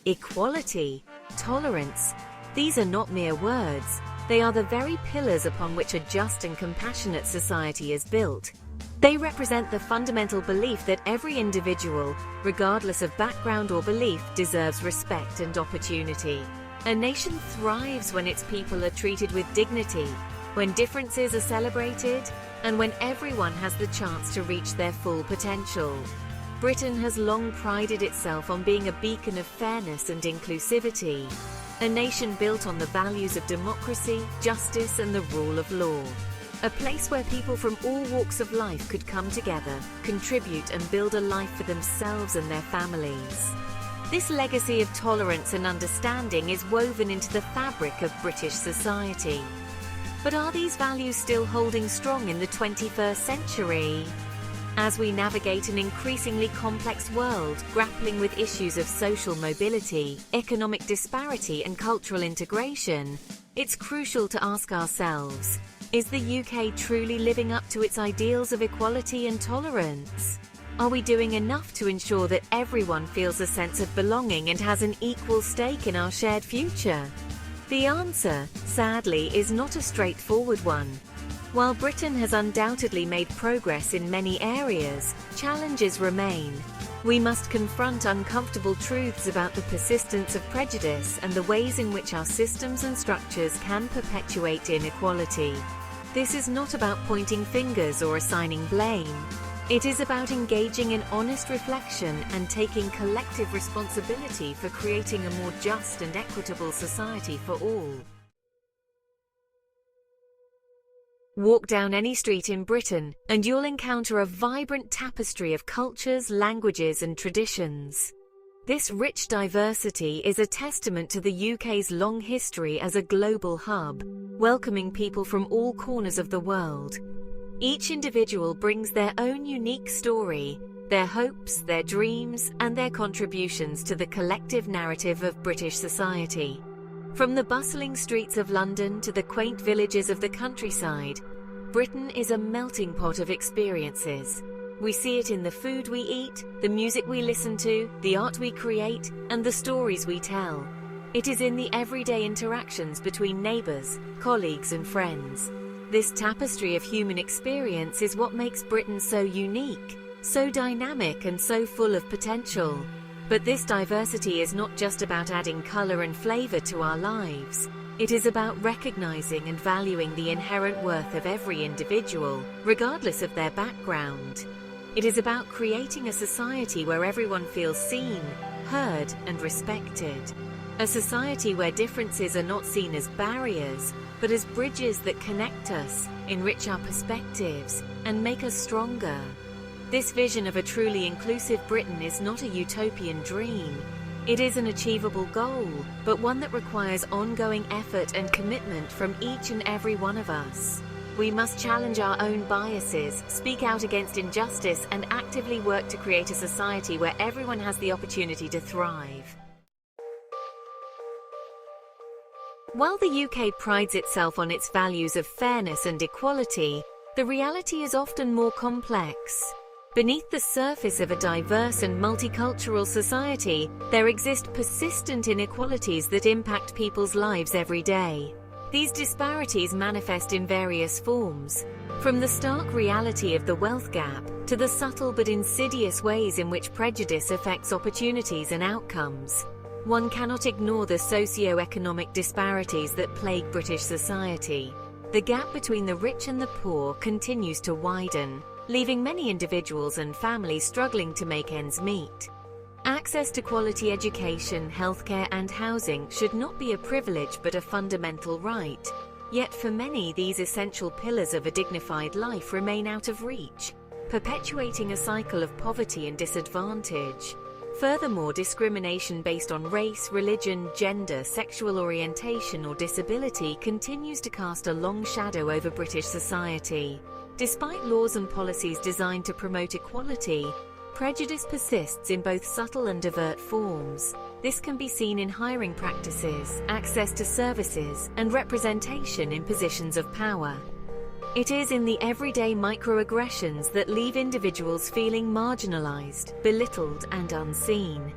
equality, tolerance. These are not mere words, they are the very pillars upon which a just and compassionate society is built. They represent the fundamental belief that every individual, regardless of background or belief, deserves respect and opportunity. A nation thrives when its people are treated with dignity, when differences are celebrated, and when everyone has the chance to reach their full potential. Britain has long prided itself on being a beacon of fairness and inclusivity, a nation built on the values of democracy, justice, and the rule of law. A place where people from all walks of life could come together, contribute, and build a life for themselves and their families. This legacy of tolerance and understanding is woven into the fabric of British society. But are these values still holding strong in the 21st century? As we navigate an increasingly complex world, grappling with issues of social mobility, economic disparity, and cultural integration, it's crucial to ask ourselves, is the UK truly living up to its ideals of equality and tolerance? Are we doing enough to ensure that everyone feels a sense of belonging and has an equal stake in our shared future? The answer, sadly, is not a straightforward one. While Britain has undoubtedly made progress in many areas, challenges remain. We must confront uncomfortable truths about the persistence of prejudice and the ways in which our systems and structures can perpetuate inequality. This is not about pointing fingers or assigning blame. It is about engaging in honest reflection and taking collective responsibility for creating a more just and equitable society for all. Walk down any street in Britain, and you'll encounter a vibrant tapestry of cultures, languages, and traditions. This rich diversity is a testament to the UK's long history as a global hub, welcoming people from all corners of the world. Each individual brings their own unique story, their hopes, their dreams, and their contributions to the collective narrative of British society. From the bustling streets of London to the quaint villages of the countryside, Britain is a melting pot of experiences. We see it in the food we eat, the music we listen to, the art we create, and the stories we tell. It is in the everyday interactions between neighbours, colleagues, and friends. This tapestry of human experience is what makes Britain so unique, so dynamic, and so full of potential. But this diversity is not just about adding colour and flavour to our lives. It is about recognising and valuing the inherent worth of every individual, regardless of their background. It is about creating a society where everyone feels seen, heard, and respected. A society where differences are not seen as barriers, but as bridges that connect us, enrich our perspectives, and make us stronger. This vision of a truly inclusive Britain is not a utopian dream. It is an achievable goal, but one that requires ongoing effort and commitment from each and every one of us. We must challenge our own biases, speak out against injustice, and actively work to create a society where everyone has the opportunity to thrive. While the UK prides itself on its values of fairness and equality, the reality is often more complex. Beneath the surface of a diverse and multicultural society, there exist persistent inequalities that impact people's lives every day. These disparities manifest in various forms, from the stark reality of the wealth gap to the subtle but insidious ways in which prejudice affects opportunities and outcomes. One cannot ignore the socio-economic disparities that plague British society. The gap between the rich and the poor continues to widen, leaving many individuals and families struggling to make ends meet. Access to quality education, healthcare, and housing should not be a privilege but a fundamental right. Yet for many, these essential pillars of a dignified life remain out of reach, perpetuating a cycle of poverty and disadvantage. Furthermore, discrimination based on race, religion, gender, sexual orientation, or disability continues to cast a long shadow over British society. Despite laws and policies designed to promote equality, prejudice persists in both subtle and overt forms. This can be seen in hiring practices, access to services, and representation in positions of power. It is in the everyday microaggressions that leave individuals feeling marginalized, belittled, and unseen.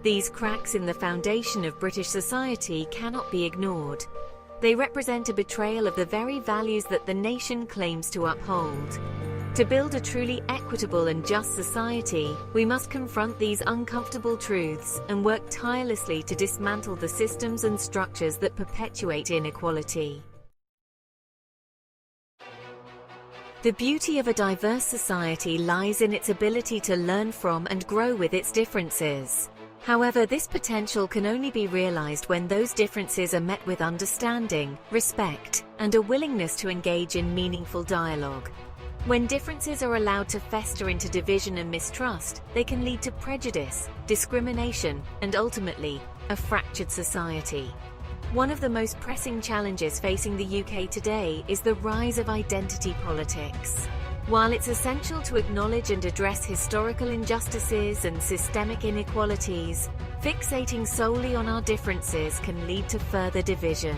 These cracks in the foundation of British society cannot be ignored. They represent a betrayal of the very values that the nation claims to uphold. To build a truly equitable and just society, we must confront these uncomfortable truths and work tirelessly to dismantle the systems and structures that perpetuate inequality. The beauty of a diverse society lies in its ability to learn from and grow with its differences. However, this potential can only be realized when those differences are met with understanding, respect, and a willingness to engage in meaningful dialogue. When differences are allowed to fester into division and mistrust, they can lead to prejudice, discrimination, and ultimately, a fractured society. One of the most pressing challenges facing the UK today is the rise of identity politics. While it's essential to acknowledge and address historical injustices and systemic inequalities, fixating solely on our differences can lead to further division.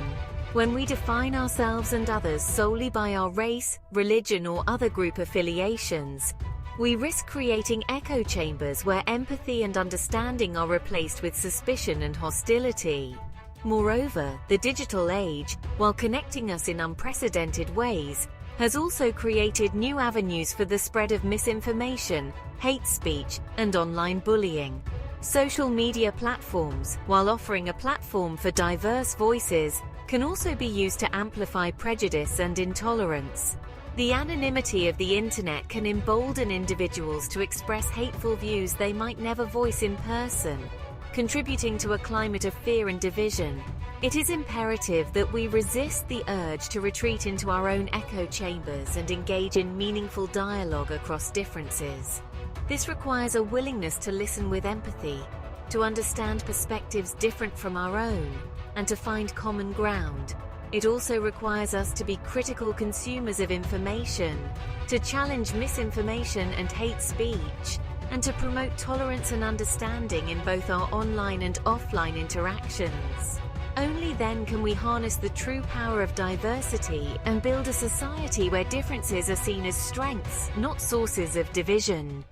When we define ourselves and others solely by our race, religion, or other group affiliations, we risk creating echo chambers where empathy and understanding are replaced with suspicion and hostility. Moreover, the digital age, while connecting us in unprecedented ways, has also created new avenues for the spread of misinformation, hate speech, and online bullying. Social media platforms, while offering a platform for diverse voices, can also be used to amplify prejudice and intolerance. The anonymity of the internet can embolden individuals to express hateful views they might never voice in person, contributing to a climate of fear and division. It is imperative that we resist the urge to retreat into our own echo chambers and engage in meaningful dialogue across differences. This requires a willingness to listen with empathy, to understand perspectives different from our own, and to find common ground. It also requires us to be critical consumers of information, to challenge misinformation and hate speech, and to promote tolerance and understanding in both our online and offline interactions. Only then can we harness the true power of diversity and build a society where differences are seen as strengths, not sources of division.